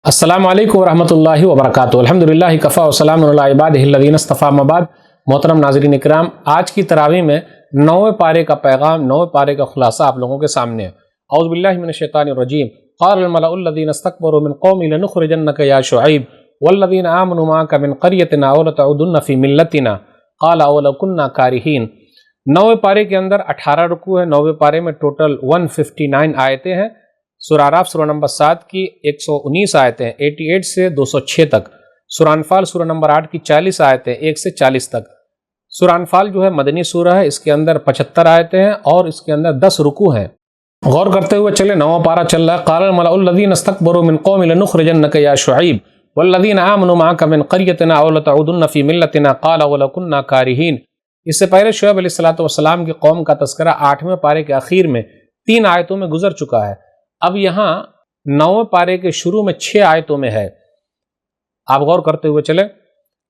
السلام علیکم ورحمۃ اللہ وبرکاتہ۔ الحمدللہ کفا وسلام علی عبادہ الذین اصطفیٰ، اما بعد۔ محترم ناظرین اکرام، آج کی تراویح میں 9ویں پارے کا پیغام، 9ویں پارے کا خلاصہ آپ لوگوں کے سامنے ہے۔ اعوذ باللہ من الشیطان الرجیم۔ قال الملأ الذین استکبروا من قومی لنخرجنک یا شعیب والذین آمنوا معک من قریتنا او لتعودن فی ملتنا قال اولو کنا کارہین۔ 9ویں پارے کے اندر 18 رکوع ہے۔ 9ویں پارے میں ٹوٹل 159 آیتیں ہیں۔ سورہ اعراف سورہ نمبر 7 کی 119 آیتیں، 88 سے 206 تک۔ سورہ انفال سورہ نمبر 8 کی 40 آیتیں، 1 سے 40 تک۔ سورہ انفال جو ہے مدنی سورہ ہے، اس کے اندر 75 آیتیں ہیں اور اس کے اندر 10 رکوع ہیں۔ غور کرتے ہوئے چلے، 9واں پارہ چل رہا ہے۔ قال الملأ الذین استکبروا من قوم لنخرجنک یا شعیب والذین آمنوا معک من قریتنا او لتعودن فی ملتنا قال اولو کنا کارہین۔ اس سے پہلے شعیب علیہ السلام کی قوم کا تذکرہ 8ویں پارے کے اخیر میں 3 آیتوں میں گزر چکا ہے۔ اب یہاں 9ویں پارے کے شروع میں 6 آیتوں میں ہے۔ آپ غور کرتے ہوئے چلے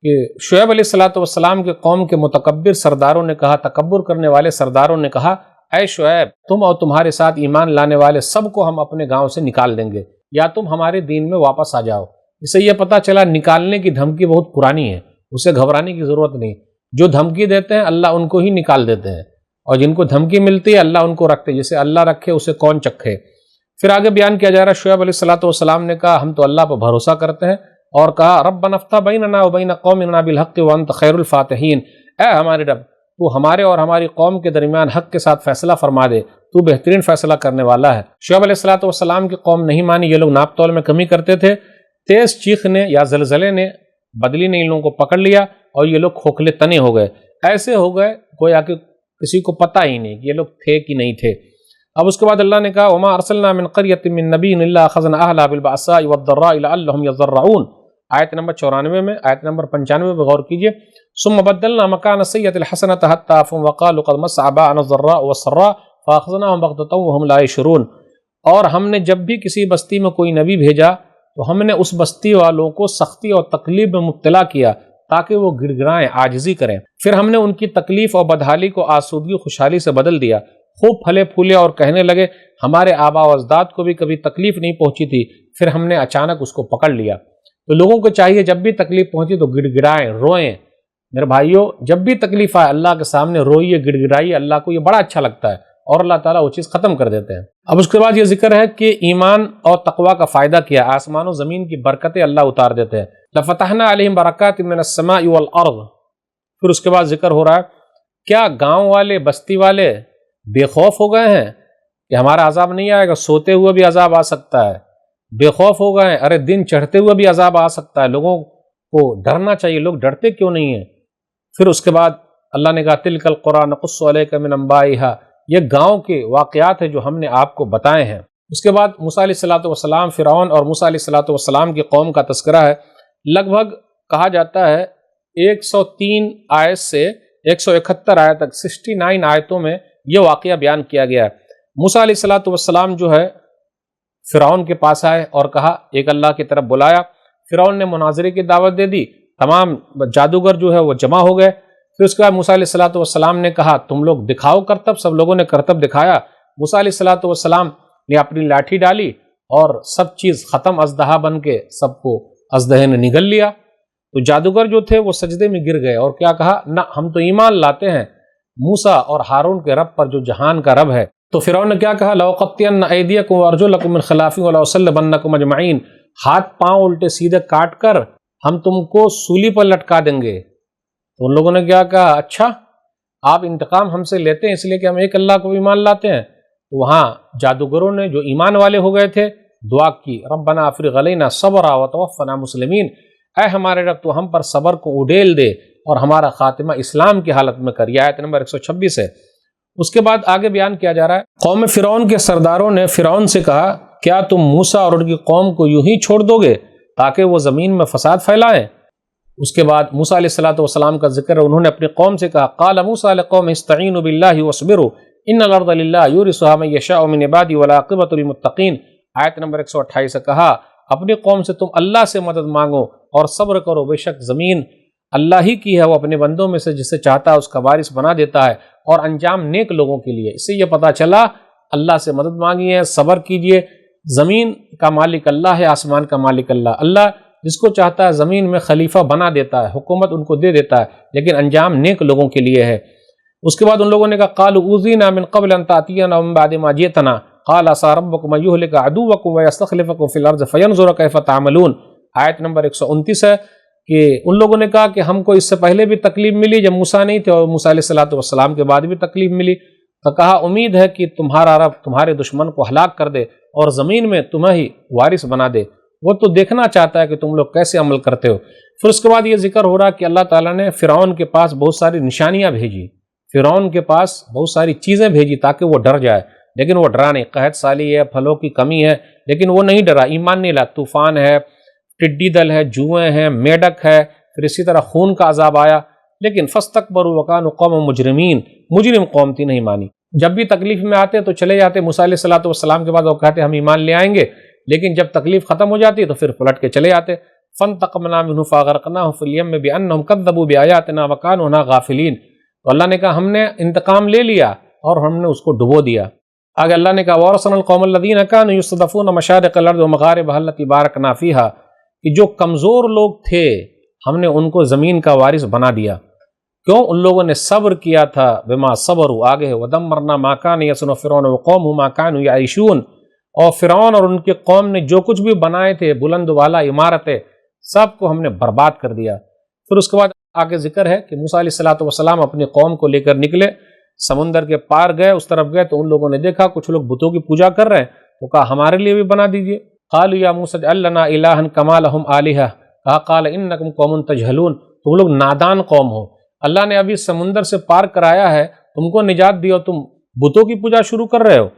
کہ شعیب علیہ السلام کے قوم کے متکبر سرداروں نے کہا، تکبر کرنے والے سرداروں نے کہا، اے شعیب، تم اور تمہارے ساتھ ایمان لانے والے سب کو ہم اپنے گاؤں سے نکال دیں گے، یا تم ہمارے دین میں واپس آ جاؤ۔ اس سے یہ پتہ چلا نکالنے کی دھمکی بہت پرانی ہے، اسے گھبرانے کی ضرورت نہیں۔ جو دھمکی دیتے ہیں اللہ ان کو ہی نکال دیتے ہیں، اور جن کو دھمکی ملتی ہے اللہ ان کو رکھتے، جسے اللہ رکھے اسے کون چکھے۔ پھر آگے بیان کیا جا رہا ہے، شعیب علیہ السلام نے کہا ہم تو اللہ پر بھروسہ کرتے ہیں، اور کہا ربنا افتح بیننا وبین قومنا بالحق وانت خیر الفاتحین، اے ہمارے رب، تو ہمارے اور ہماری قوم کے درمیان حق کے ساتھ فیصلہ فرما دے، تو بہترین فیصلہ کرنے والا ہے۔ شعیب علیہ السلام کی قوم نہیں مانی، یہ لوگ ناپ تول میں کمی کرتے تھے۔ تیز چیخ نے یا زلزلے نے، بدلی نے ان لوگوں کو پکڑ لیا اور یہ لوگ کھوکھلے تنے ہو گئے، ایسے ہو گئے گویا کہ کسی کو پتہ ہی نہیں کہ یہ لوگ تھے کہ نہیں تھے۔ اب اس کے بعد اللہ نے کہا وما ارسلنا من قریۃ من نبی الا اخذنا اهلها بالبأساء والضراء لعلهم يضرعون، آیت نمبر 94 میں، آیت نمبر 95 پہ غور کیجئے۔ ثم بدلنا مكان السيئة الحسنة حتى عفوا وقالوا قد مس آباءنا الضراء والسراء فاخذناهم بغتة وهم لا يشعرون۔ اور ہم نے جب بھی کسی بستی میں کوئی نبی بھیجا تو ہم نے اس بستی والوں کو سختی اور تکلیف میں مبتلا کیا تاکہ وہ گڑ گڑائیں، عاجزی کریں۔ پھر ہم نے ان کی تکلیف اور بدحالی کو آسودگی، خوشحالی سے بدل دیا، خوب پھلے پھولے اور کہنے لگے ہمارے آبا و اجداد کو بھی کبھی تکلیف نہیں پہنچی تھی، پھر ہم نے اچانک اس کو پکڑ لیا۔ تو لوگوں کو چاہیے جب بھی تکلیف پہنچی تو گڑ گڑائیں، روئیں۔ میرے بھائیوں، جب بھی تکلیف آئے اللہ کے سامنے روئیے، گڑ گڑائیے، اللہ کو یہ بڑا اچھا لگتا ہے اور اللہ تعالیٰ وہ چیز ختم کر دیتے ہیں۔ اب اس کے بعد یہ ذکر ہے کہ ایمان اور تقوی کا فائدہ کیا، آسمان و زمین کی برکتیں اللہ اتار دیتے ہیں۔ لفتحنا علیہم برکات من السماء والارض۔ پھر اس کے بعد ذکر ہو رہا ہے کیا گاؤں والے، بستی والے بے خوف ہو گئے ہیں کہ ہمارا عذاب نہیں آئے گا؟ سوتے ہوئے بھی عذاب آ سکتا ہے۔ بے خوف ہو گئے ہیں، ارے دن چڑھتے ہوئے بھی عذاب آ سکتا ہے۔ لوگوں کو ڈرنا چاہیے، لوگ ڈرتے کیوں نہیں ہیں؟ پھر اس کے بعد اللہ نے کہا تلک القری نقص علیک من انبائہا، یہ گاؤں کے واقعات ہیں جو ہم نے آپ کو بتائے ہیں۔ اس کے بعد موسیٰ علیہ السلام، فرعون اور موسیٰ علیہ السلام کی قوم کا تذکرہ ہے۔ لگ بھگ کہا جاتا ہے 103 آیت سے 171 آیت تک، 69 آیتوں میں یہ واقعہ بیان کیا گیا ہے۔ موسیٰ علیہ السلام جو ہے فرعون کے پاس آئے اور کہا، ایک اللہ کی طرف بلایا۔ فرعون نے مناظرے کی دعوت دے دی، تمام جادوگر جو ہے وہ جمع ہو گئے۔ پھر اس کے بعد موسیٰ علیہ السلام نے کہا تم لوگ دکھاؤ کرتب۔ سب لوگوں نے کرتب دکھایا۔ موسیٰ علیہ السلام نے اپنی لاٹھی ڈالی اور سب چیز ختم، اژدہا بن کے سب کو اژدہے نے نگل لیا۔ تو جادوگر جو تھے وہ سجدے میں گر گئے اور کیا کہا، نہ ہم تو ایمان لاتے ہیں موسیٰ اور ہارون کے رب پر جو جہان کا رب ہے۔ تو فرعون نے کیا کہا، لَأُقَطِّعَنَّ أَيْدِيَكُمْ وَأَرْجُلَكُمْ مِنْ خِلَافٍ وَلَأُصَلِّبَنَّكُمْ أَجْمَعِينَ، ہاتھ پاؤں الٹے سیدھے کاٹ کر ہم تم کو سولی پر لٹکا دیں گے۔ تو ان لوگوں نے کیا کہا، اچھا آپ انتقام ہم سے لیتے ہیں اس لیے کہ ہم ایک اللہ کو ایمان لاتے ہیں؟ تو وہاں جادوگروں نے جو ایمان والے ہو گئے تھے دعا کی، ربنا افرغ علینا صبرا وتوفنا مسلمین، اے ہمارے رب تو ہم پر صبر کو اڈیل دے اور ہمارا خاتمہ اسلام کی حالت میں کر۔ یہ آیت نمبر 126 ہے۔ اس کے بعد آگے بیان کیا جا رہا ہے، قوم فرعون کے سرداروں نے فرعون سے کہا کیا تم موسیٰ اور ان کی قوم کو یوں ہی چھوڑ دو گے تاکہ وہ زمین میں فساد پھیلائیں؟ اس کے بعد موسیٰ علیہ السلام کا ذکر ہے، انہوں نے اپنی قوم سے کہا قال موسیٰ لقوم استعینوا باللہ واصبروا ان الارض للہ یورثها من یشاء من عبادہ والعاقبۃ للمتقین۔ آیت نمبر 128 سے کہا اپنی قوم سے تم اللہ سے مدد مانگو اور صبر کرو، بے شک زمین اللہ ہی کی ہے، وہ اپنے بندوں میں سے جسے چاہتا ہے اس کا وارث بنا دیتا ہے، اور انجام نیک لوگوں کے لیے۔ اس سے یہ پتہ چلا اللہ سے مدد مانگیے، صبر کیجئے، زمین کا مالک اللہ ہے، آسمان کا مالک اللہ۔ اللہ جس کو چاہتا ہے زمین میں خلیفہ بنا دیتا ہے، حکومت ان کو دے دیتا ہے، لیکن انجام نیک لوگوں کے لیے ہے۔ اس کے بعد ان لوگوں نے کہا قالوا اوذینا من قبل ان تأتینا ومن بعد ما جئتنا قال عسى ربكم ان يهلك عدوكم ويستخلفكم في الارض فينظر كيف تعملون۔ آیت نمبر 129 ہے کہ ان لوگوں نے کہا کہ ہم کو اس سے پہلے بھی تکلیف ملی جب موسیٰ نہیں تھے، اور موسیٰ علیہ السلام کے بعد بھی تکلیف ملی، تو کہا امید ہے کہ تمہارا رب تمہارے دشمن کو ہلاک کر دے اور زمین میں تمہیں ہی وارث بنا دے، وہ تو دیکھنا چاہتا ہے کہ تم لوگ کیسے عمل کرتے ہو۔ پھر اس کے بعد یہ ذکر ہو رہا کہ اللہ تعالیٰ نے فرعون کے پاس بہت ساری نشانیاں بھیجی، فرعون کے پاس بہت ساری چیزیں بھیجی تاکہ وہ ڈر جائے، لیکن وہ ڈرا نہیں۔ قحط سالی ہے، پھلوں کی کمی ہے، لیکن وہ نہیں ڈرا، ایمان نہیں لا۔ طوفان ہے، ٹڈی دل ہے، جوئیں ہیں، میڈک ہے، پھر اسی طرح خون کا عذاب آیا، لیکن فاستکبروا وکانوا قوما مجرمین، مجرم قوم تھی، نہیں مانی۔ جب بھی تکلیف میں آتے تو چلے جاتے موسیٰ علیہ السلام کے بعد، وہ کہتے ہم ایمان لے آئیں گے، لیکن جب تکلیف ختم ہو جاتی تو پھر پلٹ کے چلے آتے۔ فانتقمنا منہ فاغرقناہ فی الیم بانہم کذبوا بآیاتنا وکانوا عنہا غافلین۔ تو اللہ نے کہا ہم نے انتقام لے لیا اور ہم نے اس کو ڈبو دیا۔ آگے اللہ نے کہا وَأَوْرَثْنَا الْقَوْمَ الَّذِينَ كَانُوا يُسْتَضْعَفُونَ مَشَارِقَ الْأَرْضِ وَمَغَارِبَهَا الَّتِي بَارَكْنَا فِيهَا، کہ جو کمزور لوگ تھے ہم نے ان کو زمین کا وارث بنا دیا۔ کیوں؟ ان لوگوں نے صبر کیا تھا، بما صبروا، آگے ہے وَدَمَّرْنَا مَا كَانَ يَصْنَعُ فِرْعَوْنُ وَقَوْمُهُ مَا كَانُوا يَعِيشُونَ، اور فرعون اور ان کے قوم نے جو کچھ بھی بنائے تھے بلند والا عمارتیں، سب کو ہم نے برباد کر دیا۔ پھر اس کے بعد آگے ذکر ہے کہ موسیٰ علیہ السلام اپنی قوم کو لے کر نکلے، سمندر کے پار گئے، اس طرف گئے تو ان لوگوں نے دیکھا کچھ لوگ بتوں کی پوجا کر رہے ہیں، تو کہا ہمارے لیے بھی بنا دیجئے۔ قالوا یا موسیٰ اجعل لنا الہا کما لہم آلہہ، کہا قال انکم قوم تجہلون، تم لوگ نادان قوم ہو، اللہ نے ابھی سمندر سے پار کرایا ہے، تم کو نجات دی اور تم بتوں کی پوجا شروع کر رہے ہو۔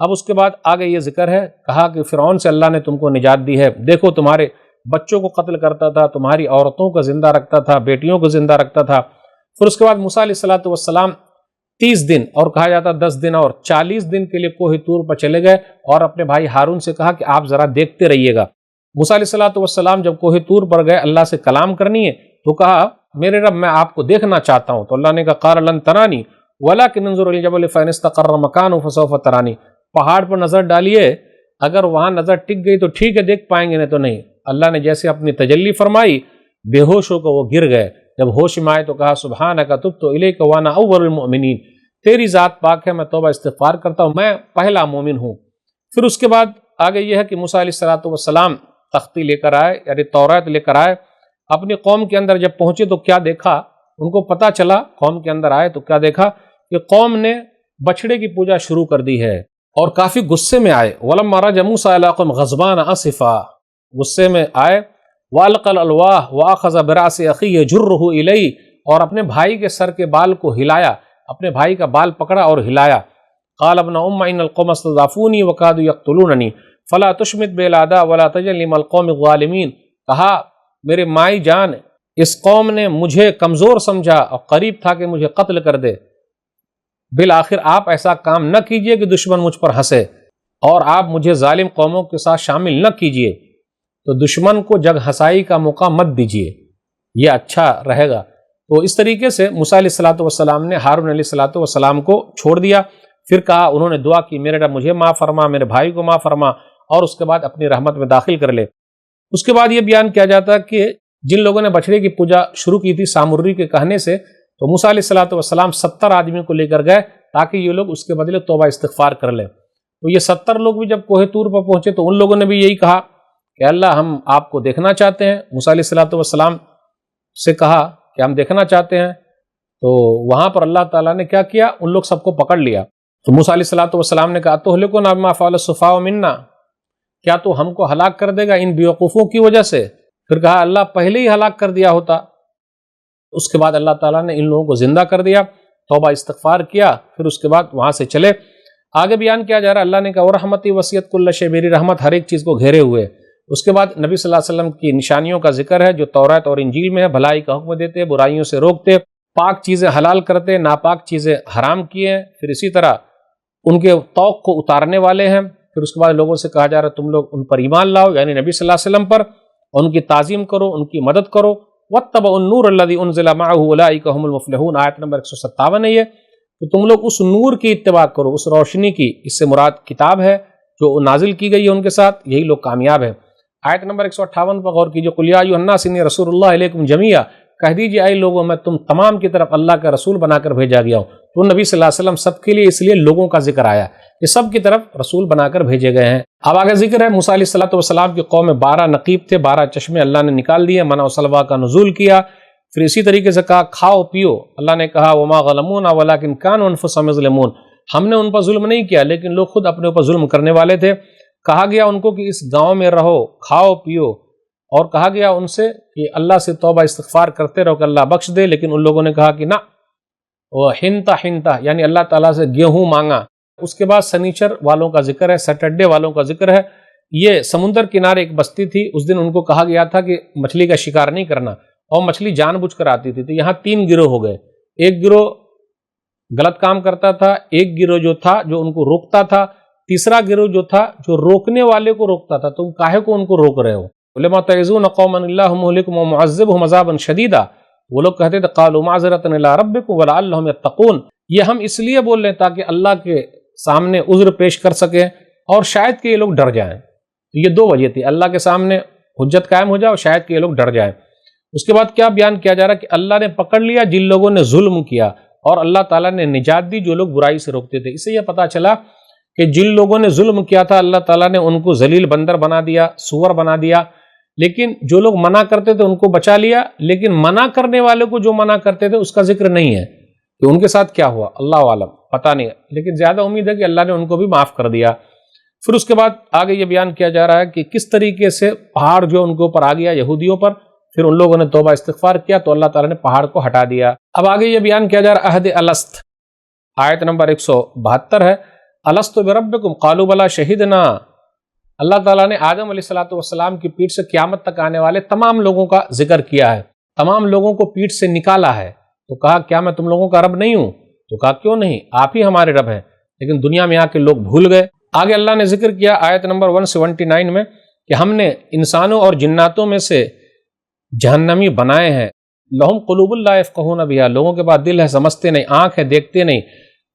اب اس کے بعد آگے یہ ذکر ہے، کہا کہ فرعون سے اللہ نے تم کو نجات دی ہے، دیکھو تمہارے بچوں کو قتل کرتا تھا، تمہاری عورتوں کو زندہ رکھتا تھا، بیٹیوں کو زندہ رکھتا تھا۔ پھر اس کے بعد موسیٰ علیہ السلام 30 دن اور کہا جاتا 10 دن اور 40 دن کے لیے کوہ طور پر چلے گئے، اور اپنے بھائی ہارون سے کہا کہ آپ ذرا دیکھتے رہیے گا۔ موسیٰ علیہ السلام جب کوہ طور پر گئے اللہ سے کلام کرنی ہے، تو کہا میرے رب میں آپ کو دیکھنا چاہتا ہوں، تو اللہ نے کہا قال لن ترانی ولکن انظر الی الجبل فإن استقر مکانہ فسوف ترانی، پہاڑ پر نظر ڈالیے، اگر وہاں نظر ٹک گئی تو ٹھیک ہے دیکھ پائیں گے، نہیں تو نہیں۔ اللہ نے جیسے اپنی تجلی فرمائی، بے ہوش ہو کر وہ گر گئے، جب ہوش میں آئے تو کہا سبحانک تبت الیک وانا اول المؤمنین، تیری ذات پاک ہے، میں توبہ استغفار کرتا ہوں، میں پہلا مومن ہوں۔ پھر اس کے بعد آگے یہ ہے کہ موسیٰ علیہ السلام تختی لے کر آئے، یعنی توریت لے کر آئے، اپنی قوم کے اندر جب پہنچے تو کیا دیکھا، ان کو پتہ چلا، قوم کے اندر آئے تو کیا دیکھا کہ قوم نے بچھڑے کی پوجا شروع کر دی ہے، اور کافی غصے میں آئے۔ وَلَمَّا رَجَعَ مُوسَىٰ إِلَىٰ قَوْمِهِ غَضْبَانَ آسِفًا، غصے میں آئے، وَأَلْقَى الْأَلْوَاحَ وَأَخَذَ بِرَأْسِ أَخِيهِ يَجُرُّهُ إِلَيْهِ، اور اپنے بھائی کے سر کے بال کو ہلایا، اپنے بھائی کا بال پکڑا اور ہلایا۔ قَالَ ابْنَ أُمَّ إِنَّ الْقَوْمَ اسْتَضْعَفُونِي وَكَادُوا يَقْتُلُونَنِي فَلَا تُشْمِتْ بِي الْأَعْدَاءَ وَلَا تَجْعَلْنِي مَعَ الْقَوْمِ الظَّالِمِينَ، کہا میرے مائی جان، اس قوم نے مجھے کمزور سمجھا اور قریب تھا کہ مجھے قتل کر دے، بالآخر آپ ایسا کام نہ کیجئے کہ دشمن مجھ پر ہنسے، اور آپ مجھے ظالم قوموں کے ساتھ شامل نہ کیجئے، تو دشمن کو جگ ہنسائی کا موقع مت دیجئے، یہ اچھا رہے گا۔ تو اس طریقے سے موسیٰ علیہ السلام نے ہارون علیہ السلام کو چھوڑ دیا، پھر کہا انہوں نے دعا کی میرے رب مجھے معاف فرما، میرے بھائی کو معاف فرما، اور اس کے بعد اپنی رحمت میں داخل کر لے۔ اس کے بعد یہ بیان کیا جاتا ہے کہ جن لوگوں نے بچڑے کی پوجا شروع کی تھی سامری کے کہنے سے، تو موسیٰ علیہ السلام 70 آدمیوں کو لے کر گئے تاکہ یہ لوگ اس کے بدلے توبہ استغفار کر لیں۔ تو یہ 70 لوگ بھی جب کوہ طور پر پہنچے تو ان لوگوں نے بھی یہی کہا کہ اللہ ہم آپ کو دیکھنا چاہتے ہیں۔ موسیٰ علیہ السلام سے کہا کہ ہم دیکھنا چاہتے ہیں، تو وہاں پر اللہ تعالیٰ نے کیا کیا، ان لوگ سب کو پکڑ لیا۔ تو موسیٰ علیہ السلام نے کہا تہلکنا بما فعل السفہاء منا، کیا تو ہم کو ہلاک کر دے گا ان بیوقوفوں کی وجہ سے؟ پھر کہا اللہ پہلے ہی ہلاک کر دیا ہوتا۔ اس کے بعد اللہ تعالیٰ نے ان لوگوں کو زندہ کر دیا، توبہ استغفار کیا، پھر اس کے بعد وہاں سے چلے۔ آگے بیان کیا جا رہا ہے، اللہ نے کہا ورحمتی وسعت کل شیء، میری رحمت ہر ایک چیز کو گھیرے ہوئے۔ اس کے بعد نبی صلی اللہ علیہ وسلم کی نشانیوں کا ذکر ہے جو توریت اور انجیل میں ہے، بھلائی کا حکم دیتے، برائیوں سے روکتے، پاک چیزیں حلال کرتے، ناپاک چیزیں حرام کیے ہیں، پھر اسی طرح ان کے طوق کو اتارنے والے ہیں۔ پھر اس کے بعد لوگوں سے کہا جا رہا ہے تم لوگ ان پر ایمان لاؤ، یعنی نبی صلی اللہ علیہ وسلم پر، ان کی تعظیم کرو، ان کی مدد کرو۔ وَاتَّبَعُوا النُّورَ الَّذِي أُنزِلَ مَعَهُ أُولَٰئِكَ هُمُ الْمُفْلِحُونَ، آیت نمبر 157 ہے یہ، تو تم لوگ اس نور کی اتباع کرو، اس روشنی کی، اس سے مراد کتاب ہے جو نازل کی گئی ہے ان کے ساتھ، یہی لوگ کامیاب ہیں۔ آیت نمبر 158 پر غور کیجیے، قل یا ایھا الناس انی رسول اللہ الیکم جمیعا، کہہ دیجیے اے لوگوں میں تم تمام کی طرف اللہ کا رسول بنا کر بھیجا گیا ہوں۔ تو نبی صلی اللہ علیہ وسلم سب کے لیے اس لیے لوگوں کا ذکر آیا کہ سب کی طرف رسول بنا کر بھیجے گئے ہیں۔ اب آگے ذکر ہے موسیٰ علیہ السلام کی قوم میں 12 نقیب تھے، 12 چشمے اللہ نے نکال دیے، منع و سلویٰ کا نزول کیا، پھر اسی طریقے سے کہا کھاؤ پیو۔ اللہ نے کہا وما غلمونا ولکن کانوا انفسهم یظلمون، ہم نے ان پر ظلم نہیں کیا لیکن لوگ خود اپنے اوپر ظلم کرنے والے تھے۔ کہا گیا ان کو کہ اس گاؤں میں رہو، کھاؤ پیو، اور کہا گیا ان سے کہ اللہ سے توبہ استغفار کرتے رہو کہ اللہ بخش دے، لیکن ان لوگوں نے کہا کہ نہ، وہ ہنتا یعنی اللہ تعالیٰ سے گیہوں مانگا۔ اس کے بعد سنیچر والوں کا ذکر ہے، سیٹرڈے والوں کا ذکر ہے۔ یہ سمندر کنارے ایک بستی تھی، اس دن ان کو کہا گیا تھا کہ مچھلی کا شکار نہیں کرنا، اور مچھلی جان بوجھ کر آتی تھی۔ تو یہاں 3 گروہ ہو گئے، ایک گروہ غلط کام کرتا تھا، ایک گروہ جو تھا جو ان کو روکتا تھا، تیسرا گروہ جو تھا جو روکنے والے کو روکتا تھا۔ تم کاہے کو ان کو روک رہے ہو؟ لما تعظون قوما اللہ مہلکہم ومعذبہم عذابا شدیدا، وہ لوگ کہتے تھے قالوا معذرۃ الی ربکم ولعلہم یتقون، یہ ہم اس لیے بول رہے ہیں تاکہ اللہ کے سامنے عذر پیش کر سکیں اور شاید کہ یہ لوگ ڈر جائیں۔ یہ 2 وجہ تھی، اللہ کے سامنے حجت قائم ہو جائے اور شاید کہ یہ لوگ ڈر جائیں۔ اس کے بعد کیا بیان کیا جا رہا ہے کہ اللہ نے پکڑ لیا جن لوگوں نے ظلم کیا، اور اللہ تعالیٰ نے نجات دی جو لوگ برائی سے روکتے تھے۔ اس سے یہ پتہ چلا کہ جن لوگوں نے ظلم کیا تھا اللہ تعالیٰ نے ان کو ذلیل بندر بنا دیا، سور بنا دیا، لیکن جو لوگ منع کرتے تھے ان کو بچا لیا، لیکن منع کرنے والے کو جو منع کرتے تھے اس کا ذکر نہیں ہے کہ ان کے ساتھ کیا ہوا، اللہ عالم، پتہ نہیں، لیکن زیادہ امید ہے کہ اللہ نے ان کو بھی معاف کر دیا۔ پھر اس کے بعد آگے یہ بیان کیا جا رہا ہے کہ کس طریقے سے پہاڑ جو ان کے اوپر آ گیا یہودیوں پر، پھر ان لوگوں نے توبہ استغفار کیا تو اللہ تعالیٰ نے پہاڑ کو ہٹا دیا۔ اب آگے یہ بیان کیا جا رہا ہے عہد الست، آیت نمبر 172 ہے، الست بربکم قالوا بلا شہدنا۔ اللہ تعالیٰ نے آدم علیہ السلام کی پیٹھ سے قیامت تک آنے والے تمام لوگوں کا ذکر کیا ہے، تمام لوگوں کو پیٹھ سے نکالا ہے، تو کہا کیا میں تم لوگوں کا رب نہیں ہوں؟ تو کہا کیوں نہیں، آپ ہی ہمارے رب ہیں، لیکن دنیا میں آ کے لوگ بھول گئے۔ آگے اللہ نے ذکر کیا آیت نمبر 179 میں کہ ہم نے انسانوں اور جناتوں میں سے جہنمی بنائے ہیں، لہم قلوب لا یفقہون بہا، لوگوں کے پاس دل ہے سمجھتے نہیں، آنکھ ہے دیکھتے نہیں،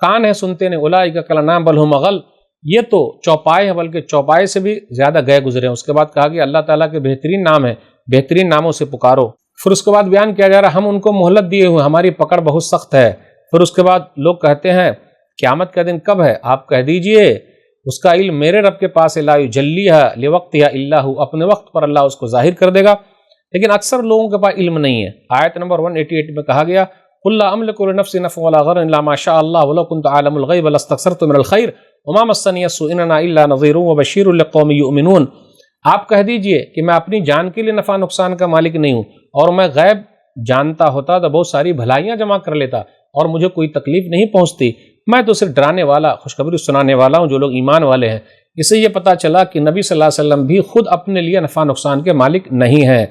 کان ہے سنتے نہیں، اولئک کالانعام بل ہم اضل، یہ تو چوپائے ہیں بلکہ چوپائے سے بھی زیادہ گئے گزرے ہیں۔ اس کے بعد کہا کہ اللہ تعالیٰ کے بہترین نام ہے، بہترین ناموں سے پکارو۔ پھر اس کے بعد بیان کیا جا رہا ہے ہم ان کو مہلت دیے ہوئے، ہماری پکڑ بہت سخت ہے۔ پھر اس کے بعد لوگ کہتے ہیں قیامت کا دن کب ہے؟ آپ کہہ دیجئے اس کا علم میرے رب کے پاس ہے، لا یجلیھا لوقتھا الا ھو، اپنے وقت پر اللہ اس کو ظاہر کر دے گا، لیکن اکثر لوگوں کے پاس علم نہیں ہے۔ آیت نمبر 188 میں کہا گیا قل لا املک لنفسی نفعا ولا ضرا الا ما شاء اللہ ولو كنت اعلم الغیب لاستکثرت من الخیر وما مسنی السوء ان انا الا نذیر وبشیر لقوم یؤمنون۔ آپ کہہ دیجئے کہ میں اپنی جان کے لیے نفع نقصان کا مالک نہیں ہوں، اور میں غیب جانتا ہوتا تو بہت ساری بھلائیاں جمع کر لیتا اور مجھے کوئی تکلیف نہیں پہنچتی، میں تو صرف ڈرانے والا، خوشخبری سنانے والا ہوں جو لوگ ایمان والے ہیں۔ اس سے یہ پتہ چلا کہ نبی صلی اللہ علیہ وسلم بھی خود اپنے لیے نفع نقصان کے مالک نہیں ہیں۔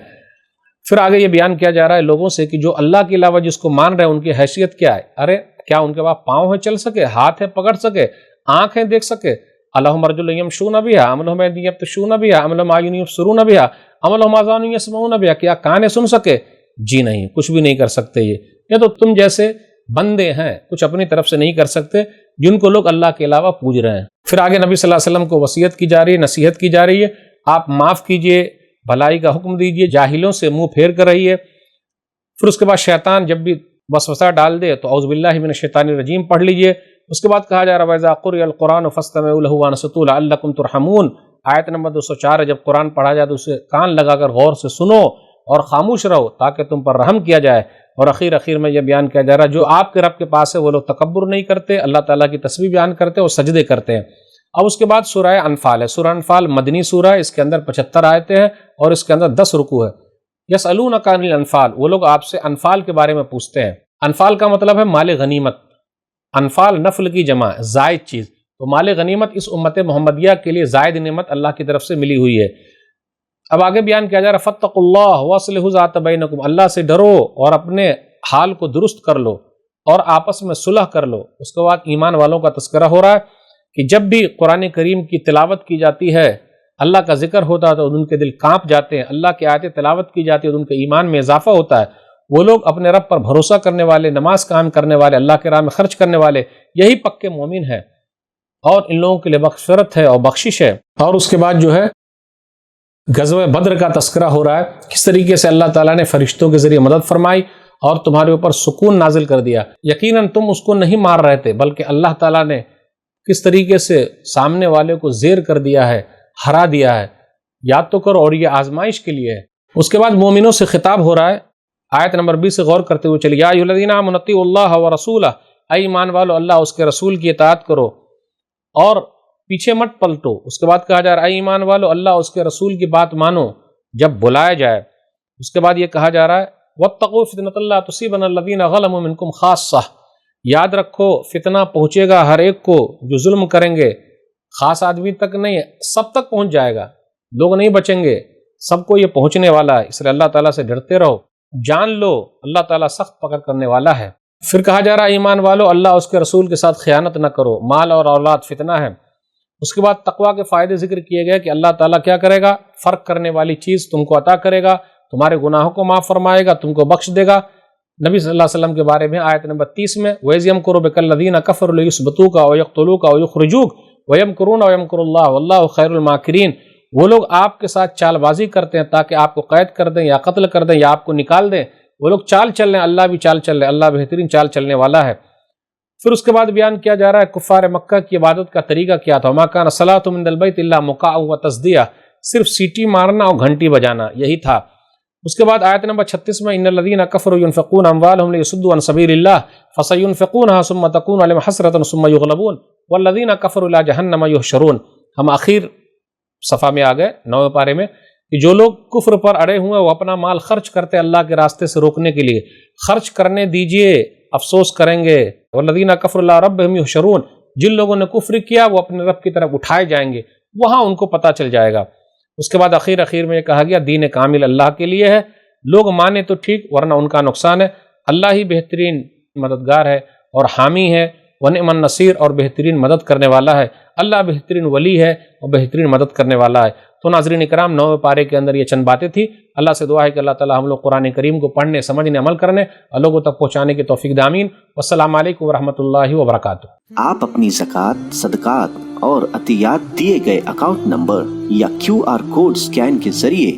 پھر آگے یہ بیان کیا جا رہا ہے لوگوں سے کہ جو اللہ کے علاوہ جس کو مان رہے ہیں ان کی حیثیت کیا ہے۔ ارے کیا ان کے پاس پاؤں ہے چل سکے، ہاتھ ہے پکڑ سکے، آنکھ ہے دیکھ سکے؟ اللہم ارجل یمشون بہا ام لہم ایدی یبطشون بہا ام لہم اعین یبصرون بہا ام لہم آذان یسمعون بہا، کیا کان سن سکے؟ جی نہیں، کچھ بھی نہیں کر سکتے۔ یہ تو تم جیسے بندے ہیں، کچھ اپنی طرف سے نہیں کر سکتے جن کو لوگ اللہ کے علاوہ پوج رہے ہیں۔ پھر آگے نبی صلی اللہ علیہ وسلم کو وصیت کی جا رہی ہے، نصیحت کی جا رہی ہے، آپ معاف کیجئے، بھلائی کا حکم دیجئے، جاہلوں سے منہ پھیر کر رہیے۔ پھر اس کے بعد شیطان جب بھی وسوسہ ڈال دے تو اعوذ باللہ من الشیطان الرجیم پڑھ لیجئے۔ اس کے بعد کہا جا رہا ہے وَإِذَا قُرِئَ الْقُرْآنُ فَاسْتَمِعُوا لَهُ وَأَنصِتُوا لَعَلَّكُمْ تُرْحَمُونَ۔ آیت نمبر 204 ہے، جب قرآن پڑھا جائے تو اسے کان لگا کر غور سے سنو اور خاموش رہو تاکہ تم پر رحم کیا جائے۔ اور اخیر میں یہ بیان کیا جا رہا ہے جو آپ کے رب کے پاس ہے وہ لوگ تکبر نہیں کرتے، اللہ تعالیٰ کی تسبیح بیان کرتے اور سجدے کرتے ہیں۔ اب اس کے بعد سورہ انفال ہے۔ سورہ انفال مدنی سورہ ہے، اس کے اندر 75 آیتیں ہیں اور اس کے اندر 10 رکوع ہے۔ یسألونک عن الانفال، وہ لوگ آپ سے انفال کے بارے میں پوچھتے ہیں۔ انفال کا مطلب ہے مال غنیمت، انفال نفل کی جمع، زائد چیز، تو مال غنیمت اس امت محمدیہ کے لیے زائد نعمت اللہ کی طرف سے ملی ہوئی ہے۔ اب آگے بیان کیا جا رہا ہے فاتقوا اللہ واصلحوا ذات بینکم، اللہ سے ڈرو اور اپنے حال کو درست کر لو اور آپس میں صلح کر لو۔ اس کے بعد ایمان والوں کا تذکرہ ہو رہا ہے کہ جب بھی قرآن کریم کی تلاوت کی جاتی ہے، اللہ کا ذکر ہوتا ہے تو ان کے دل کانپ جاتے ہیں، اللہ کی آیتیں تلاوت کی جاتی ہے تو ان کے ایمان میں اضافہ ہوتا ہے۔ وہ لوگ اپنے رب پر بھروسہ کرنے والے، نماز قائم کرنے والے، اللہ کے راہ میں خرچ کرنے والے، یہی پکے مومن ہیں۔ اور ان لوگوں کے لیے مغفرت ہے اور بخشش ہے۔ اور اس کے بعد جو ہے غزوہ بدر کا تذکرہ ہو رہا ہے، کس طریقے سے اللہ تعالیٰ نے فرشتوں کے ذریعے مدد فرمائی اور تمہارے اوپر سکون نازل کر دیا۔ یقیناً تم اس کو نہیں مار رہے تھے، بلکہ اللہ تعالیٰ نے کس طریقے سے سامنے والے کو زیر کر دیا ہے، ہرا دیا ہے۔ یاد تو کرو، اور یہ آزمائش کے لیے ہے۔ اس کے بعد مومنوں سے خطاب ہو رہا ہے، آیت نمبر 20 سے غور کرتے ہوئے چلیے۔ یا ایھا الذین آمنوا اطیعوا اللہ ورسولہ، اے ایمان والو اللہ اس کے رسول کی اطاعت کرو اور پیچھے مت پلٹو۔ اس کے بعد کہا جا رہا ہے اے ایمان والو اللہ اس کے رسول کی بات مانو جب بلایا جائے۔ اس کے بعد یہ کہا جا رہا ہے واتقوا فتنۃ لا تصیبن الذین ظلموا منکم خاصہ، یاد رکھو فتنہ پہنچے گا ہر ایک کو جو ظلم کریں گے، خاص آدمی تک نہیں، سب تک پہنچ جائے گا، لوگ نہیں بچیں گے، سب کو یہ پہنچنے والا ہے۔ اس لیے اللہ تعالیٰ سے ڈرتے رہو، جان لو اللہ تعالیٰ سخت پکڑ کرنے والا ہے۔ پھر کہا جا رہا ہے ایمان والو اللہ اس کے رسول کے ساتھ خیانت نہ کرو، مال اور اولاد فتنہ ہے۔ اس کے بعد تقویٰ کے فائدے ذکر کیے گئے کہ اللہ تعالیٰ کیا کرے گا، فرق کرنے والی چیز تم کو عطا کرے گا، تمہارے گناہوں کو معاف فرمائے گا، تم کو بخش دے گا۔ نبی صلی اللہ علیہ وسلم کے بارے میں آیت نمبر 30 میں وَإِذْ يَمْكُرُ بِكَ الَّذِينَ كَفَرُوا لِيُثْبِتُوكَ أَوْ يَقْتُلُوكَ أَوْ يُخْرِجُوكَ وَيَمْكُرُونَ وَيَمْكُرُ اللَّهُ وَاللَّهُ خَيْرُ الْمَاكِرِينَ۔ وہ لوگ آپ کے ساتھ چال بازی کرتے ہیں تاکہ آپ کو قید کر دیں یا قتل کر دیں یا آپ کو نکال دیں، وہ لوگ چال چل رہے ہیں، اللہ بھی چال چل رہے ہیں، اللہ بہترین چال چلنے والا ہے۔ پھر اس کے بعد بیان کیا جا رہا ہے کفار مکہ کی عبادت کا طریقہ کیا تھا۔ وَمَا كَانَ الصَّلَاةُ مِنَ الْبَيْتِ إِلَّا مُكَاءً وَتَصْدِيَةً، صرف سیٹی مارنا اور گھنٹی بجانا، یہی تھا۔ اس کے بعد آیت نمبر 36 میں ان الذین کفروا ينفقون اموالهم ليصدوا عن سبيل الله فسينفقونها ثم تكون عليهم حسرة ثم يغلبون والذین کفروا الى جہنم يحشرون۔ ہم آخر صفحہ میں آ گئے 9ویں پارے میں کہ جو لوگ کفر پر اڑے ہوئے وہ اپنا مال خرچ کرتے اللہ کے راستے سے روکنے کے لیے، خرچ کرنے دیجئے، افسوس کریں گے۔ والذین کفروا الی ربهم يحشرون، جن لوگوں نے کفر کیا وہ اپنے رب کی طرف اٹھائے جائیں گے، وہاں ان کو پتہ چل جائے گا۔ اس کے بعد اخیر میں یہ کہا گیا دین کامل اللہ کے لیے ہے، لوگ مانے تو ٹھیک ورنہ ان کا نقصان ہے۔ اللہ ہی بہترین مددگار ہے اور حامی ہے، ونعم النصیر، اور بہترین مدد کرنے والا ہے۔ اللہ بہترین ولی ہے اور بہترین مدد کرنے والا ہے۔ تو ناظرین کرام 9ویں پارے کے اندر یہ چند باتیں تھی۔ اللہ سے دعا ہے کہ اللہ تعالی ہم لوگ قرآن کریم کو پڑھنے، سمجھنے، عمل کرنے اور لوگوں تک پہنچانے کی توفیق دے، آمین۔ والسلام علیکم ورحمۃ اللہ وبرکاتہ۔ آپ اپنی زکوٰۃ، صدقات اور عطیات دیے گئے اکاؤنٹ نمبر یا QR کوڈ سکین کے ذریعے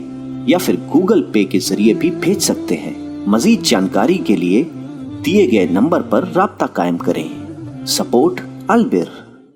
یا پھر گوگل پے کے ذریعے بھی بھیج سکتے ہیں۔ مزید جانکاری کے لیے دیے گئے نمبر پر رابطہ قائم کریں۔ سپورٹ البر۔